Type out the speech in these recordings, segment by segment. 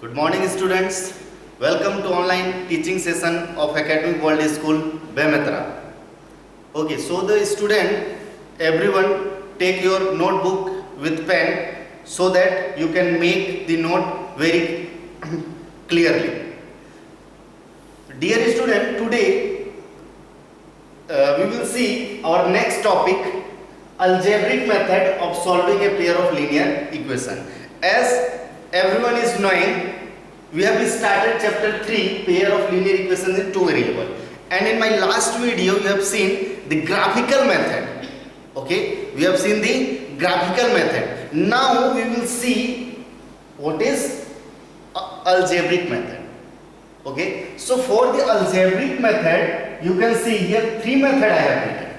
Good morning students. Welcome to online teaching session of Academic World School, Bemetra. Okay, so the student, everyone take your notebook with pen so that you can make the note very clearly. Dear student, today we will see our next topic, algebraic method of solving a pair of linear equation. As everyone is knowing, we have started chapter 3, pair of linear equations in two variable, and in my last video you have seen the graphical method. Okay, we have seen the graphical method. Now we will see what is algebraic method. Okay, so for the algebraic method, you can see here three methods I have written: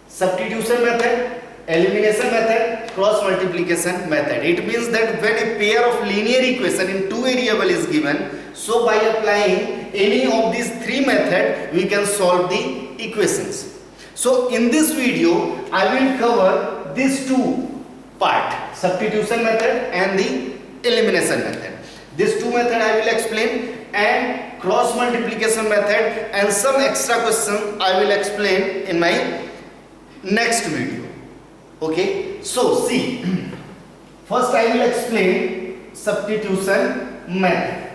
substitution method, elimination method, cross multiplication method. It means that when a pair of linear equation in two variable is given, so by applying any of these three methods we can solve the equations. So in this video I will cover these two part, substitution method and the elimination method. These two methods I will explain, and cross multiplication method and some extra question I will explain in my next video. Okay, so see, first I will explain substitution method.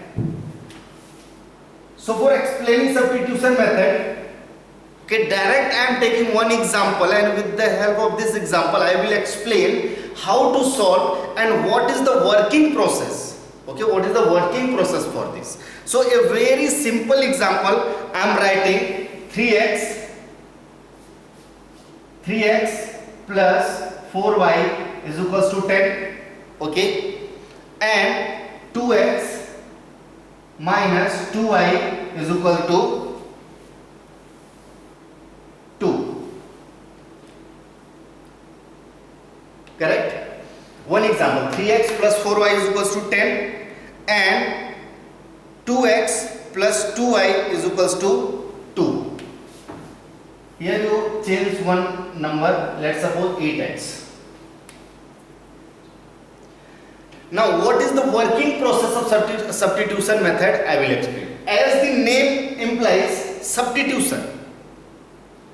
So for explaining substitution method, okay, direct I am taking one example, and with the help of this example I will explain how to solve and what is the working process. Okay, what is the working process for this? So a very simple example, I am writing 3x plus 4y is equals to 10. Okay, and 2x minus 2y is equal to 2. Correct? One example, 3x plus 4y is equals to 10 and 2x plus 2y is equals to 2. Here you change one number, let's suppose 8x. Now what is the working process of substitution method? I will explain. As the name implies, substitution.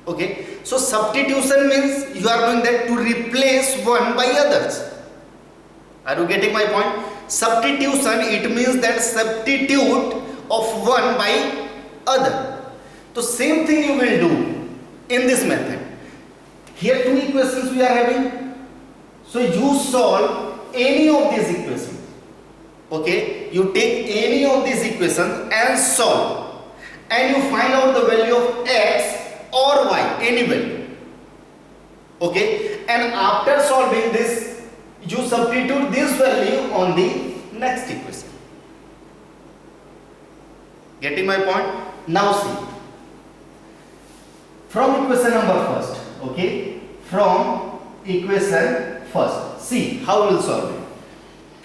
Okay, so substitution means you are doing that to replace one by others. Are you getting my point? Substitution, it means that substitute of one by other. So same thing you will do in this method. Here two equations we are having, so you solve any of these equations. Okay, you take any of these equations and solve, and you find out the value of x or y, any value. Okay, and after solving this, you substitute this value on the next equation. Getting my point? Now see, from equation number first, okay, from equation first, see how we will solve it.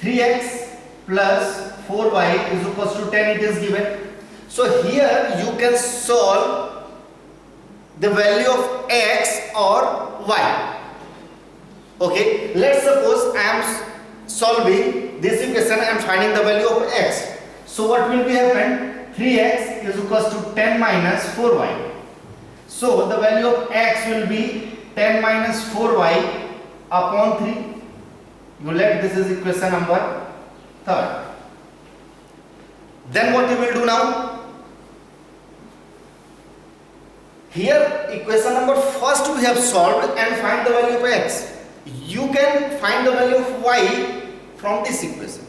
3x plus 4y is equals to 10, it is given. So here you can solve the value of x or y. Okay, let's suppose I am solving this equation, I am finding the value of x. So what will be happen? 3x is equals to 10 minus 4y. So the value of x will be 10 minus 4y upon 3. You let this is equation number 3rd. Then what you will do now? Here equation number first we have solved and find the value of x. You can find the value of y from this equation.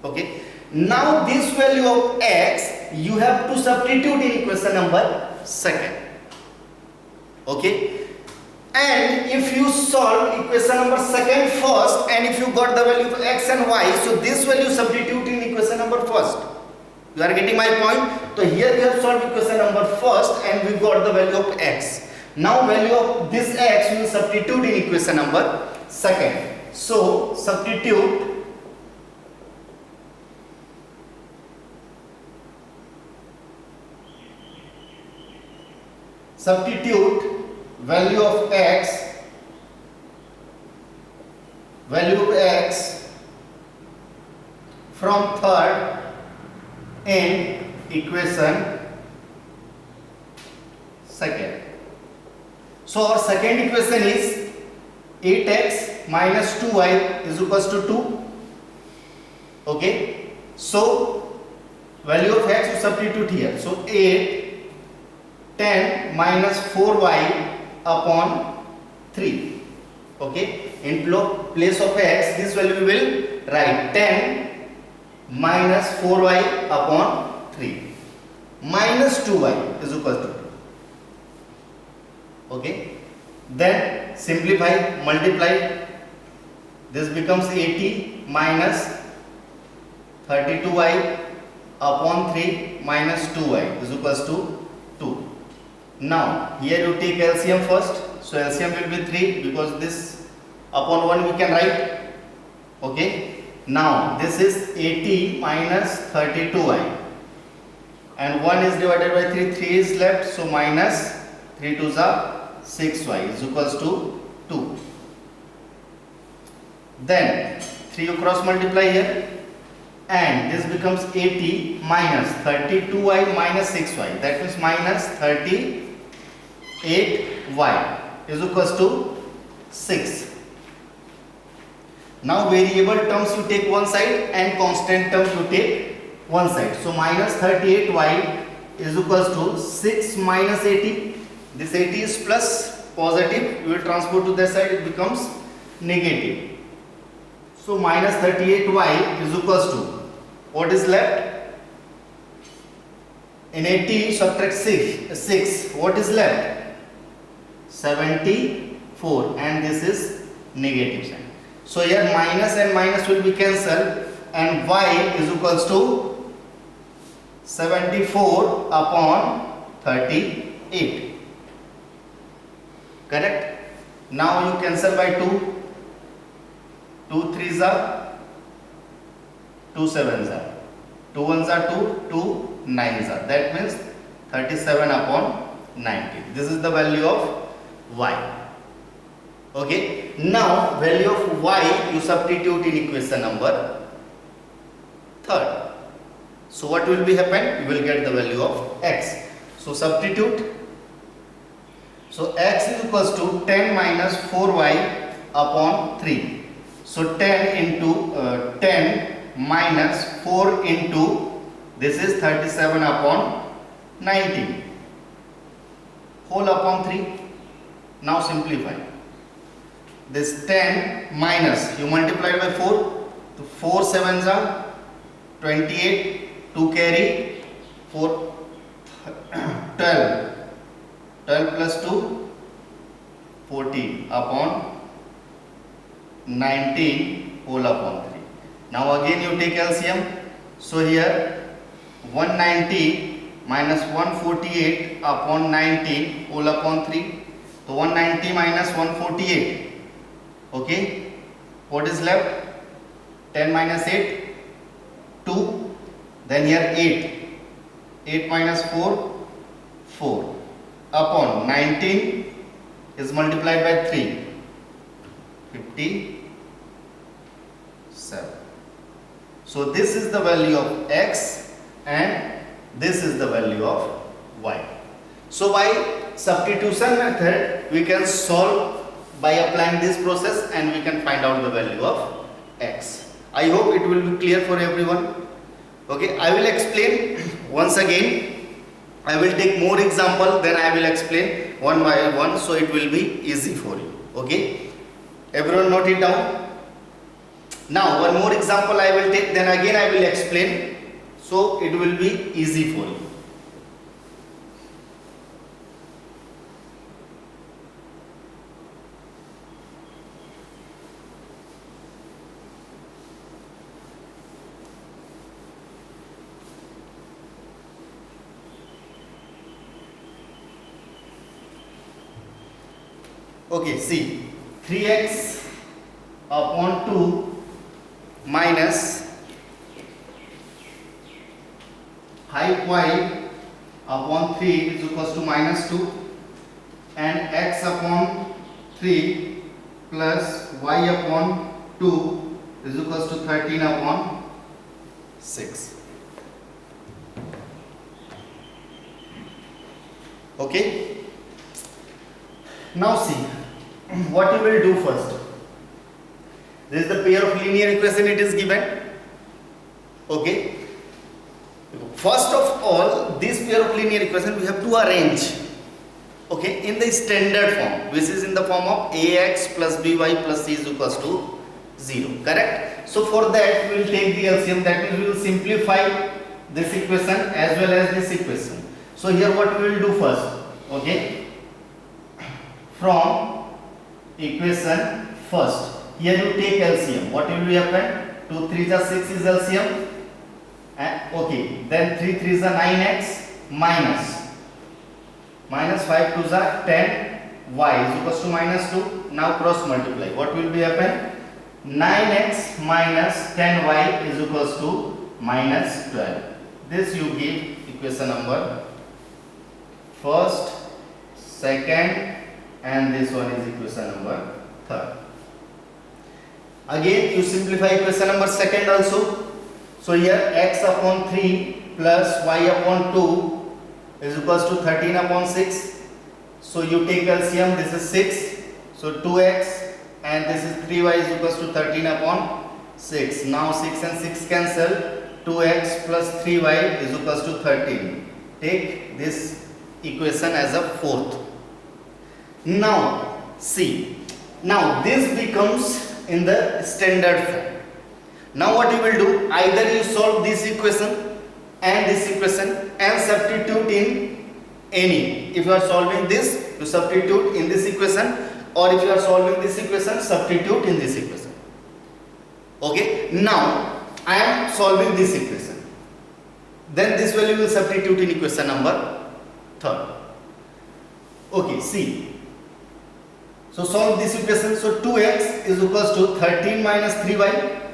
Okay. Now this value of x you have to substitute in equation number 2nd. Okay, and if you solve equation number 2nd first, and if you got the value of x and y, so this value substitute in equation number 1st. You are getting my point? So here we have solved equation number 1st and we got the value of x. Now value of this x will substitute in equation number 2nd. So substitute value of x from third in equation second. So our second equation is 8x minus 2y is equals to 2. Okay. So value of x you substitute here. So 8, 10 minus 4y upon 3. Okay. In place of x, this value we will write 10 minus 4y upon 3 minus 2y is equals to 2. Okay. Then simplify, multiply. This becomes 80 minus 32y upon 3 minus 2y is equals to 2. Now here you take LCM first. So LCM will be 3 because this upon 1 we can write. Okay. Now this is 80 minus 32y and 1 is divided by 3, 3 is left, so minus 3 2s are 6y is equals to 2. Then 3 you cross multiply here and this becomes 80 minus 32y minus 6y, that means minus 38y is equals to 6. Now variable terms you take one side and constant terms you take one side. So minus 38y is equals to 6 minus 80. This 80 is plus, positive, you will transport to that side, it becomes negative. So minus 38y is equals to, what is left? In 80 subtract 6, what is left? 74, and this is negative sign. So here minus and minus will be cancelled and y is equals to 74 upon 38. Correct? Now you cancel by 2. 2 3s are 2 7s are 2 1s are 2, 2 9s are. That means 37 upon 90. This is the value of y. Okay. Now value of y you substitute in equation number third. So what will be happen? You will get the value of x. So substitute. So x is equals to 10 minus 4y upon 3. So 10 into 10 minus 4 into, this is 37 upon 19 whole upon 3. Now simplify. This 10 minus, you multiply by 4, so 4 7s are 28, 2 carry 4, 12. 12 plus 2, 14 upon 19 whole upon 3. Now again you take LCM. So here 190 minus 148 upon 19 whole upon 3. So 190 minus 148. Okay. What is left? 10 minus 8, 2. Then here 8. 8 minus 4, 4. Upon 19 is multiplied by 3, 57. So this is the value of x and this is the value of y. So by substitution method we can solve by applying this process and we can find out the value of x. I hope it will be clear for everyone. Okay, I will explain once again. I will take more example, then I will explain one by one, so it will be easy for you. Okay, everyone note it down. Now one more example I will take, then again I will explain, so it will be easy for you. Okay, see, 3x upon 2 minus 5y upon 3 is equals to minus 2 and x upon 3 plus y upon 2 is equals to 13 upon 6. Okay. Now see what you will do first. This is the pair of linear equation it is given. Okay. First of all, this pair of linear equation we have to arrange. Okay, in the standard form, which is in the form of ax plus by plus c is equals to 0. Correct? So for that we will take the LCM. That means we will simplify this equation as well as this equation. So here what we will do first. Okay, from equation first, here you take LCM. What will be happen? 2 3 is 6 is LCM. Okay, then 3 3 is 9x minus 5 2 is 10 y is equals to minus 2. Now cross multiply. What will be happen? 9x minus 10y is equals to minus 12. This you give equation number first, second, and this one is equation number third. Again you simplify equation number second also. So here x upon 3 plus y upon 2 is equals to 13 upon 6. So you take LCM, this is 6. So 2x and this is 3y is equals to 13 upon 6. Now 6 and 6 cancel. 2x plus 3y is equals to 13. Take this equation as a fourth. Now see. Now this becomes in the standard form. Now what you will do, either you solve this equation and substitute in any. If you are solving this, you substitute in this equation, or if you are solving this equation, substitute in this equation. Okay, now I am solving this equation. Then this value will substitute in equation number third. Okay, see. So solve this equation. So 2x is equals to 13 minus 3y.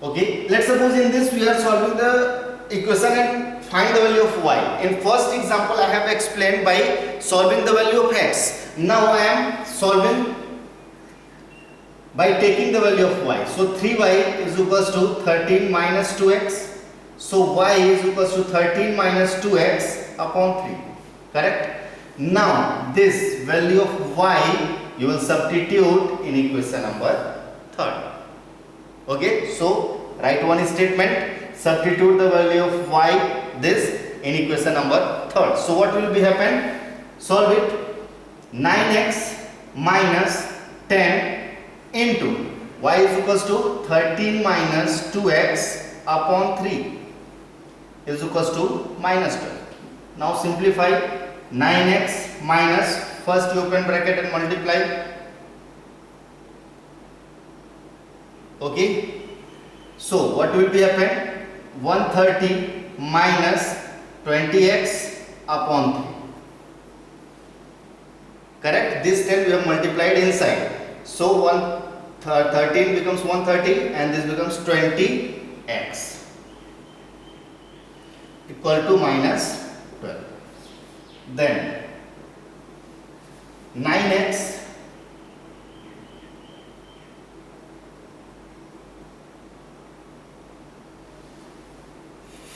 Okay, let's suppose in this we are solving the equation and find the value of y. In first example I have explained by solving the value of x. Now I am solving by taking the value of y. So 3y is equals to 13 minus 2x. So y is equals to 13 minus 2x upon 3. Correct? Now this value of y you will substitute in equation number third. Okay, so write one statement, substitute the value of y this in equation number third. So what will be happen? Solve it. 9x minus 10 into y is equals to 13 minus 2x upon 3 is equals to minus 12. Now simplify. 9x minus, first you open bracket and multiply. Okay, so what will be happen? 130 minus 20x upon 3. Correct? This 10 we have multiplied inside. So 13 becomes 130 and this becomes 20x equal to minus 12. Then 9x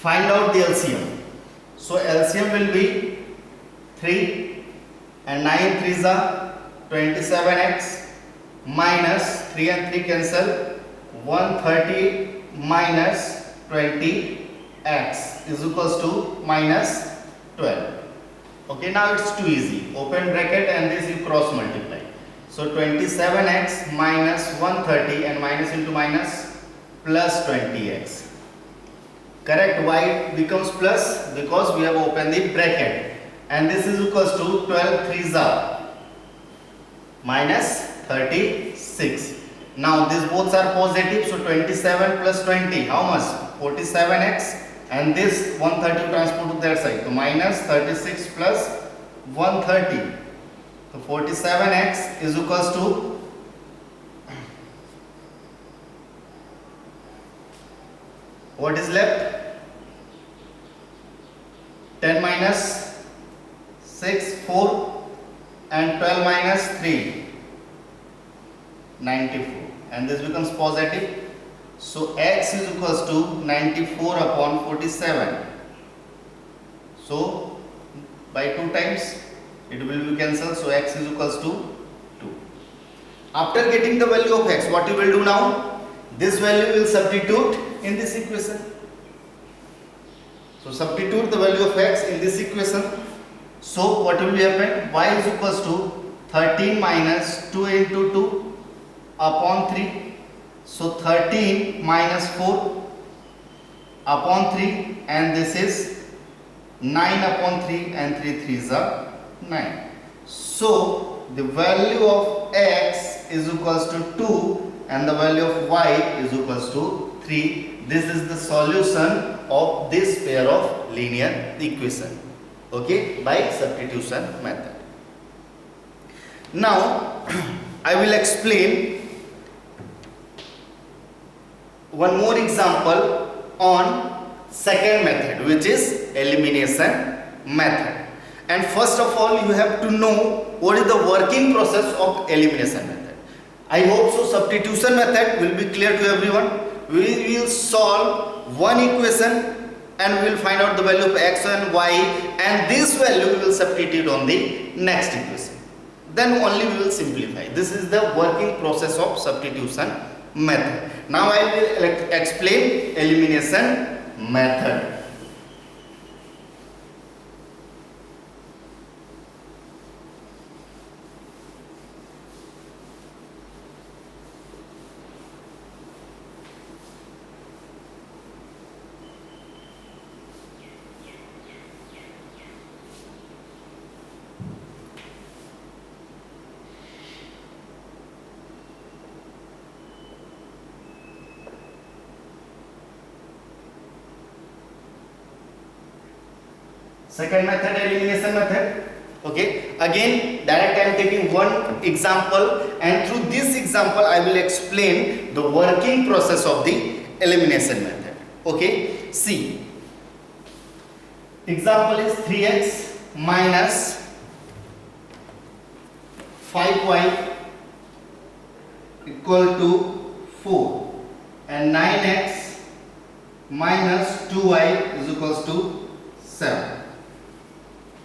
find out the LCM. So LCM will be 3 and 9 3s are 27x minus 3 and 3 cancel. 130 minus 20x is equals to minus 12. Okay, now it's too easy. Open bracket and this you cross multiply. So 27x minus 130 and minus into minus plus 20x. Correct? Why it becomes plus? Because we have opened the bracket. And this is equals to 12 3s are minus 36. Now these both are positive. So 27 plus 20. How much? 47x. And this 130 transport to that side. So minus 36 plus 130. So 47x is equals to what is left? 10 minus 6, 4 and 12 minus 3, 94. And this becomes positive. So x is equals to 94 upon 47. So by 2 times it will be cancelled. So x is equals to 2. After getting the value of x, what you will do now? This value will substitute in this equation. So substitute the value of x in this equation. So what will be happen? Y is equals to 13 minus 2 into 2 upon 3. So 13 minus 4 upon 3, and this is 9 upon 3, and 3 3s are 9. So the value of x is equals to 2 and the value of y is equals to 3. This is the solution of this pair of linear equation, okay, by substitution method. Now I will explain one more example on second method, which is elimination method. And first of all, you have to know what is the working process of elimination method. I hope so substitution method will be clear to everyone. We will solve one equation and we will find out the value of x and y, and this value we will substitute on the next equation. Then only we will simplify. This is the working process of substitution method. Now I will explain elimination method. Second method, elimination method. Okay, again direct I am taking one example, and through this example I will explain the working process of the elimination method. Okay, see, example is 3x minus 5y equal to 4 and 9x minus 2y is equals to 7.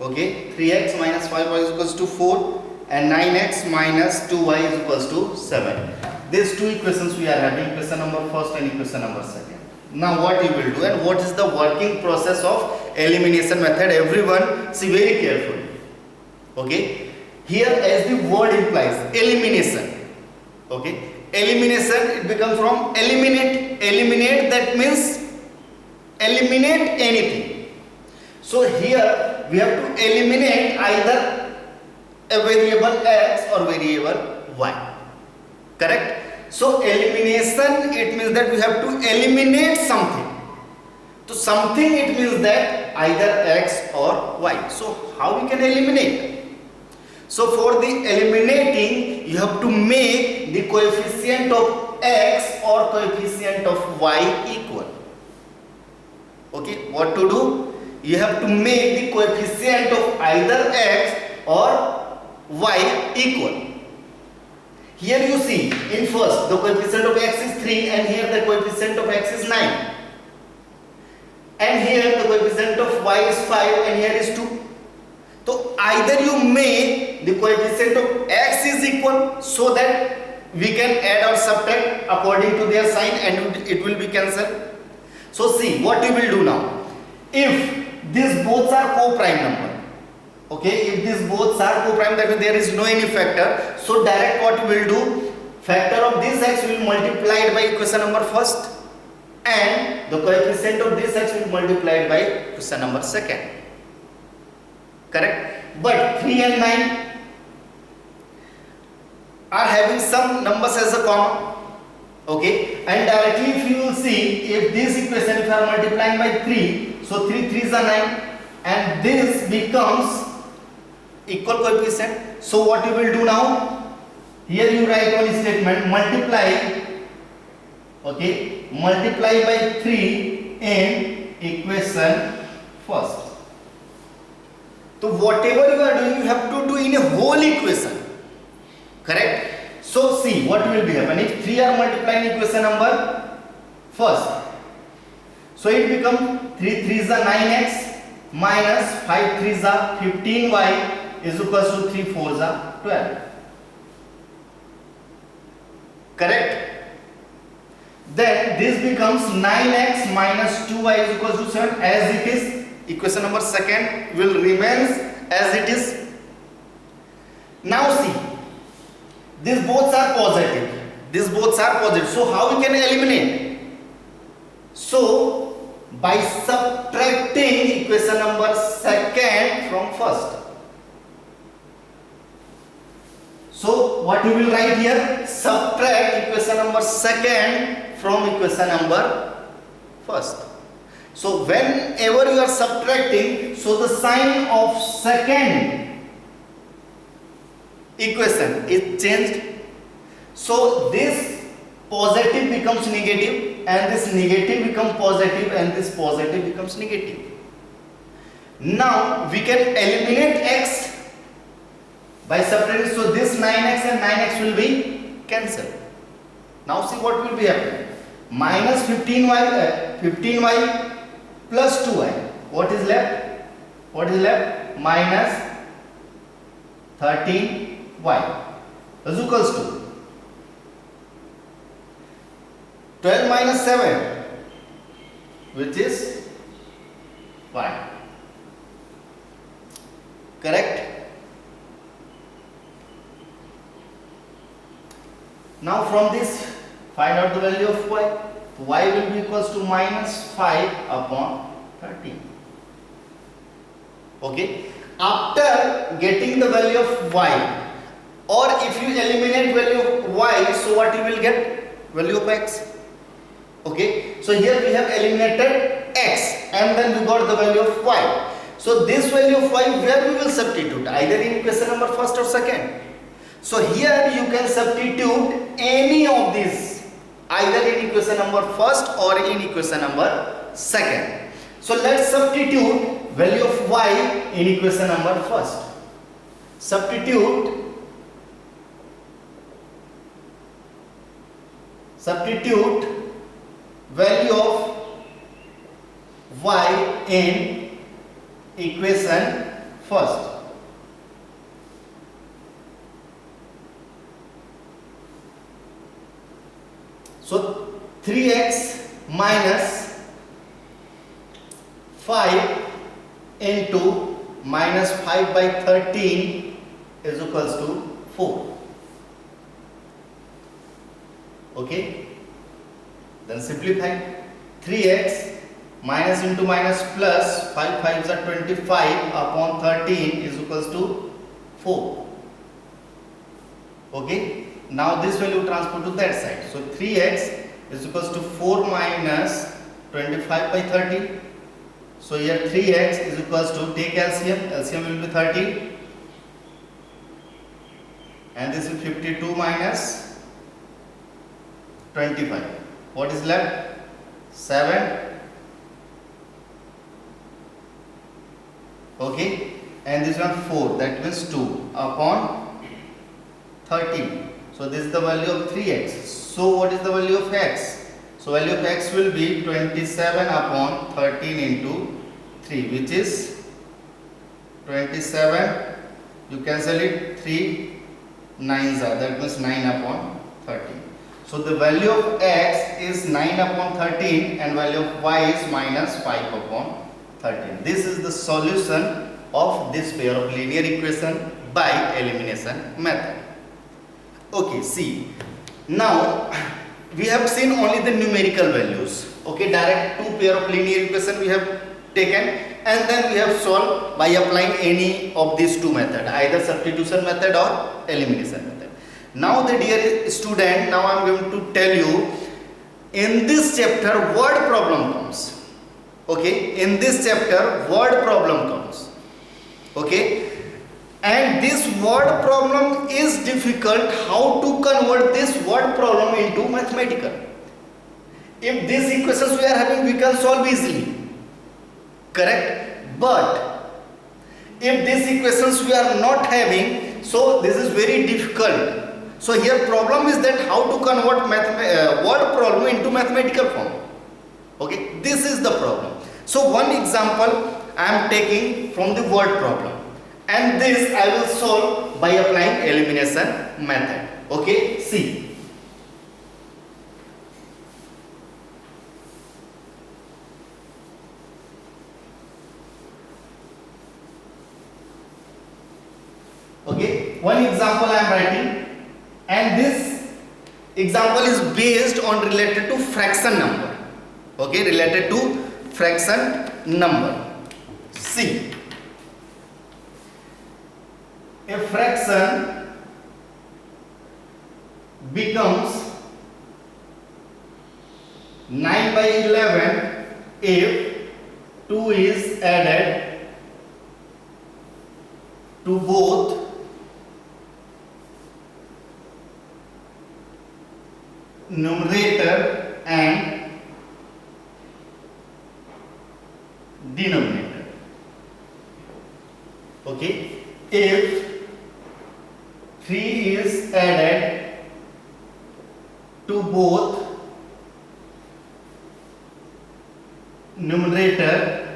Okay, 3x minus 5y is equals to 4 and 9x minus 2y is equals to 7. These two equations we are having, equation number first and equation number second. Now what you will do and what is the working process of elimination method? Everyone see very carefully. Okay, here as the word implies, elimination. Okay, elimination, it becomes from eliminate. Eliminate, that means eliminate anything. So here we have to eliminate either a variable x or variable y. Correct? So elimination, it means that we have to eliminate something. So something, it means that either x or y. So how we can eliminate? So for the eliminating, you have to make the coefficient of x or coefficient of y equal. Okay, what to do? You have to make the coefficient of either x or y equal. Here you see, in first the coefficient of x is 3 and here the coefficient of x is 9. And here the coefficient of y is 5 and here is 2. So either you make the coefficient of x is equal so that we can add or subtract according to their sign and it will be cancelled. So see what you will do now. If these both are co-prime number, okay, if these both are co-prime, that means there is no any factor. So direct what you will do, factor of this x will multiply by equation number first and the coefficient of this x will multiply by equation number second. Correct? But 3 and 9 are having some numbers as a common. Okay, and directly if you will see, if this equation if you are multiplying by 3, so 3 3s are 9 and this becomes equal coefficient. So what you will do now, here you write one statement, multiply, okay, multiply by 3 in equation first. So whatever you are doing, you have to do in a whole equation. Correct? So see what will be happen if 3 are multiplying equation number first. So it becomes 3 3s are 9x minus 5 3s are 15y is equals to 3 4s are 12. Correct? Then this becomes 9x minus 2y is equals to 7 as it is. Equation number second will remain as it is. Now see, these both are positive. These both are positive. So how we can eliminate? So by subtracting equation number second from first. So what you will write here? Subtract equation number second from equation number first. So whenever you are subtracting, so the sign of second equation is changed. So this positive becomes negative and this negative becomes positive and this positive becomes negative. Now we can eliminate x by subtracting. So this 9x and 9x will be cancelled. Now see what will be happening. Minus 15y plus 2y. What is left? What is left? Minus 13y is equals to 12 minus 7, which is y. Correct? Now from this find out the value of y. Y will be equals to minus 5 upon 13. Okay. After getting the value of y, or if you eliminate value of y, so what you will get? Value of x. Okay. So here we have eliminated x and then we got the value of y. So this value of y, where we will substitute? Either in equation number first or second. So here you can substitute any of these, either in equation number first or in equation number second. So let's substitute value of y in equation number first. Substitute value of y in equation first. So 3x minus 5 into minus 5 by 13 is equals to 4. Okay. Then simplify. 3x minus into minus plus 5 5s are 25 upon 13 is equals to 4. Okay. Now this value transfer to that side. So 3x is equals to 4 minus 25 by 30. So here 3x is equals to, take LCM. LCM will be 30. And this is 52 minus 25. What is left? 7. Okay. And this one 4. That means 2 upon 13. So this is the value of 3x. So what is the value of x? So value of x will be 27 upon 13 into 3, which is 27. You cancel it, 3 9s are, that means 9 upon 13. So the value of x is 9 upon 13 and value of y is minus 5 upon 13. This is the solution of this pair of linear equation by elimination method. Okay, see, now we have seen only the numerical values. Okay, direct two pair of linear equation we have taken and then we have solved by applying any of these two methods, either substitution method or elimination method. Now the dear student, now I am going to tell you, in this chapter word problem comes. Okay, in this chapter word problem comes. Okay. And this word problem is difficult. How to convert this word problem into mathematical? If these equations we are having, we can solve easily. Correct? But if these equations we are not having, so this is very difficult. So here problem is that how to convert word problem into mathematical form. Okay, this is the problem. So one example I am taking from the word problem, and this I will solve by applying elimination method. Okay, see. Okay, one example I am writing, and this example is based on related to fraction number. Okay, related to fraction number. See, a fraction becomes 9 by 11 if 2 is added to both numerator and denominator. Okay, if 3 is added to both numerator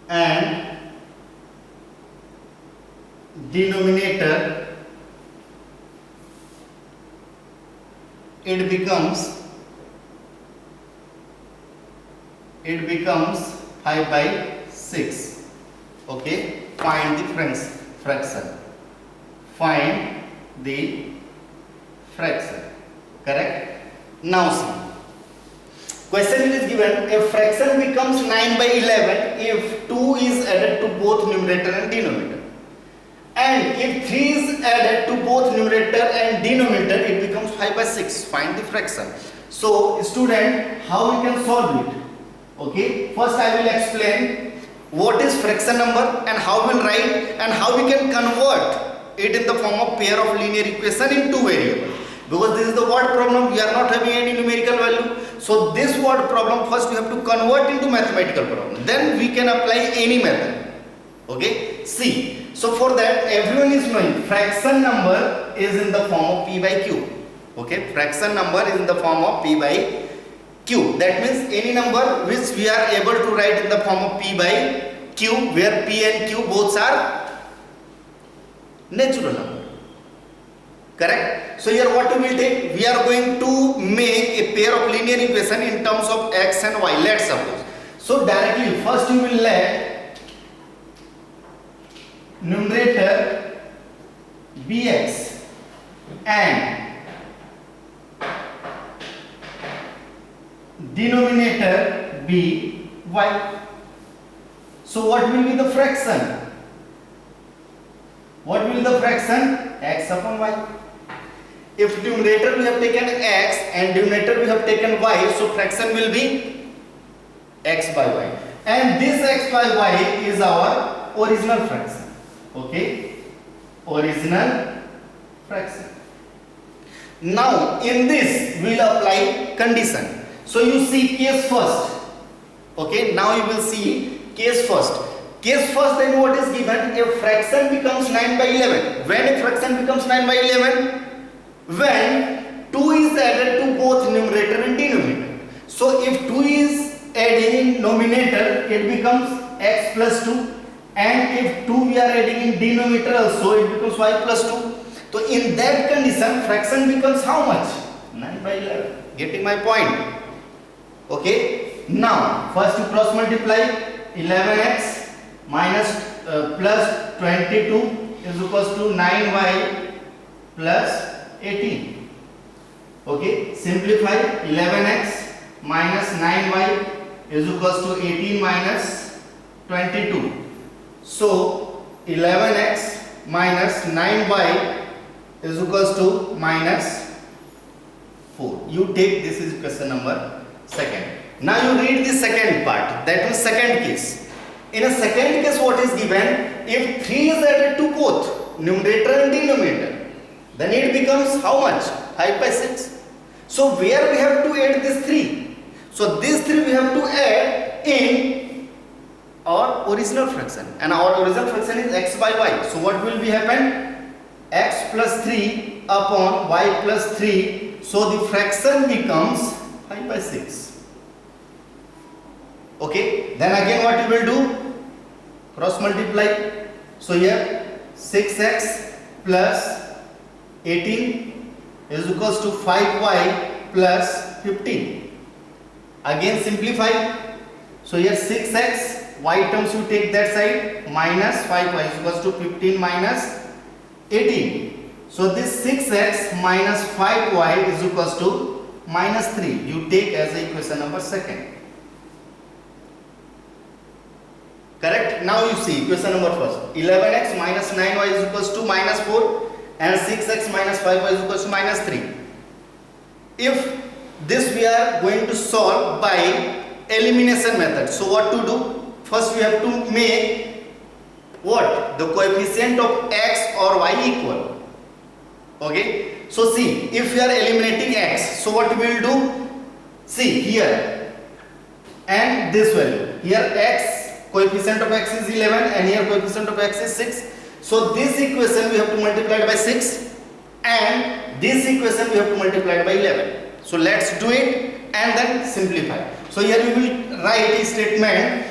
and denominator, it becomes 5 by 6. Okay, find the fraction. Find the fraction. Correct? Now see. Question is given, a fraction becomes 9 by 11 if 2 is added to both numerator and denominator. And if 3 is added to both numerator and denominator, it becomes 5 by 6. Find the fraction. So, student, how we can solve it? Okay, first I will explain what is fraction number and how we will write and how we can convert it in the form of pair of linear equation in two variables. Because this is the word problem, we are not having any numerical value. So this word problem first we have to convert into mathematical problem. Then we can apply any method. Okay, see. So for that everyone is knowing fraction number is in the form of P by Q. Okay, fraction number is in the form of P by Q. That means any number which we are able to write in the form of P by Q, where P and Q both are natural number. Correct? So here what we will take? We are going to make a pair of linear equation in terms of x and y. Let's suppose. So directly first you will let numerator bx and denominator be y. So what will be the fraction? What will be the fraction? X upon y. If numerator we have taken x and denominator we have taken y, so fraction will be x by y. And this x by y is our original fraction. Okay? Original fraction. Now in this we will apply condition. So you see case first. Okay, now you will see case first. Case first, then what is given? A fraction becomes 9 by 11. When a fraction becomes 9 by 11? When 2 is added to both numerator and denominator. So if 2 is added in numerator, it becomes x plus 2. And if 2 we are adding in denominator also, it becomes y plus 2. So in that condition, fraction becomes how much? 9 by 11. Getting my point? Okay. Now, first you cross multiply 11x minus plus 22 is equals to 9y plus 18. Okay. Simplify 11x minus 9y is equals to 18 minus 22. So 11x minus 9y is equals to minus 4. You take this is question number second. Now you read the second part, that is second case. In a second case what is given? If 3 is added to both numerator and denominator, then it becomes how much? 5 by 6. So where we have to add this 3? So this 3 we have to add in our original fraction, and our original fraction is x by y. So what will be happen? X plus 3 upon y plus 3 So the fraction becomes 5 by 6. Okay, then again what you will do? Cross multiply. So here 6x plus 18 is equals to 5y plus 15. Again simplify. So here 6x, y terms you take that side, minus 5y is equals to 15 minus 18. So this 6x minus 5y is equals to minus 3. You take as the equation number second. Correct? Now you see equation number first. 11x minus 9y is equals to minus 4 and 6x minus 5y is equals to minus 3. If this we are going to solve by elimination method. So what to do? First we have to make what? The coefficient of x or y equal. Okay. So see, if we are eliminating x, so what we will do? See here and this value. Here x, coefficient of x is 11 and here coefficient of x is 6. So this equation we have to multiply it by 6 and this equation we have to multiply it by 11. So let's do it and then simplify. So here we will write a statement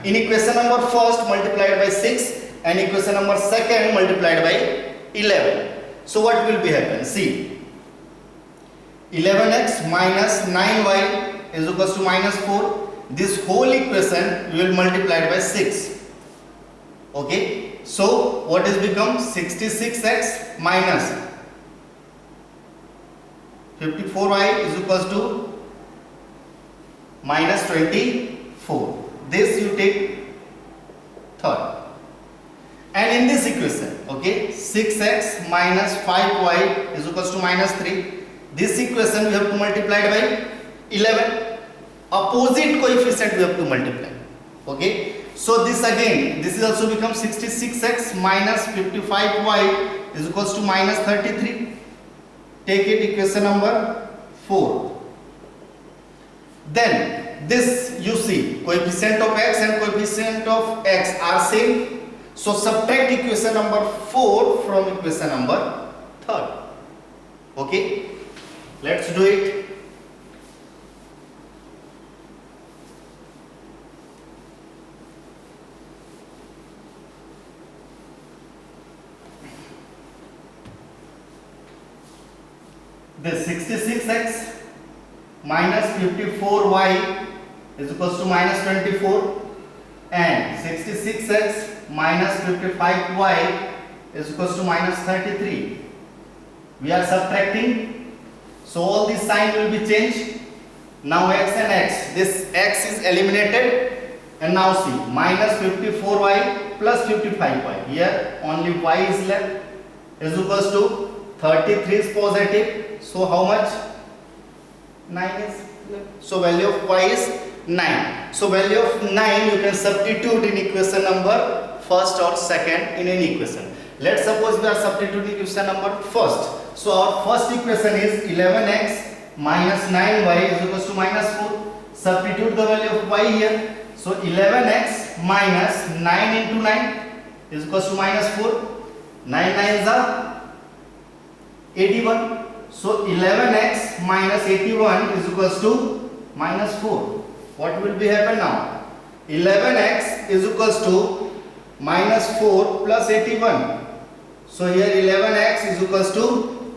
in equation number first multiplied by 6 and equation number second multiplied by 11. So what will be happen? See, 11x minus 9y is equals to minus 4. This whole equation we will multiply by 6. Okay. So what is become 66x minus 54y is equals to minus 24. This you take third. And in this equation, okay, 6x minus 5y is equals to minus 3. This equation we have to multiply by 11. Opposite coefficient we have to multiply. Okay. So this again, this is also become 66x minus 55y is equals to minus 33. Take it equation number 4. Then this you see coefficient of x and coefficient of x are same. So subtract equation number 4 from equation number 3. Okay. Let's do it. This 66x minus 54y is equals to minus 24 and 66x minus 55y is equals to minus 33. We are subtracting, so all this sign will be changed. Now x and x, this x is eliminated and now see minus 54y plus 55y. Here only y is left is equals to 33 is positive. So how much? 9 is left. So value of y is 9. So value of 9 you can substitute in equation number first or second in any equation. Let's suppose we are substituting equation number first. So our first equation is 11x minus 9y is equals to minus 4. Substitute the value of y here. So 11x minus 9 into 9 is equals to minus 4. 9 9s are 81. So 11x minus 81 is equals to minus 4. What will be happen now? 11x is equals to minus 4 plus 81. So here 11x is equals to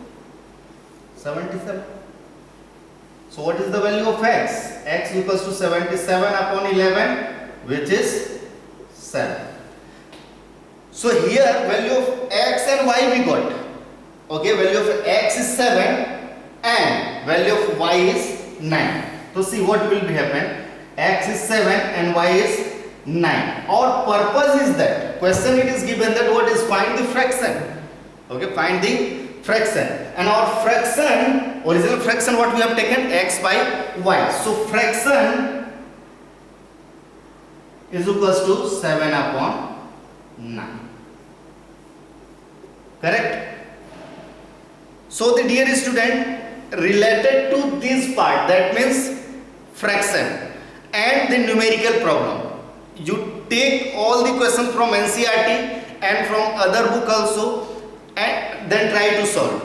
77. So what is the value of x? X equals to 77 upon 11, which is 7. So here value of x and y we got. Okay, value of x is 7 and value of y is 9. So see what will be happen. X is 7 and y is 9. Our purpose is that question it is given that what is find the fraction. Okay, find the fraction. And our fraction, original fraction what we have taken, x by y. So fraction is equals to 7 upon 9. Correct? So the dear student, related to this part, that means fraction and the numerical problem, you take all the questions from NCERT and from other book also and then try to solve.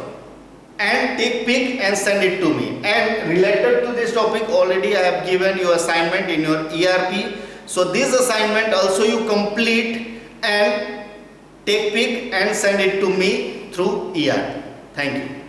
and take pic and send it to me. And related to this topic, already I have given you assignment in your ERP. So this assignment also you complete and take pic and send it to me through ERP. Thank you.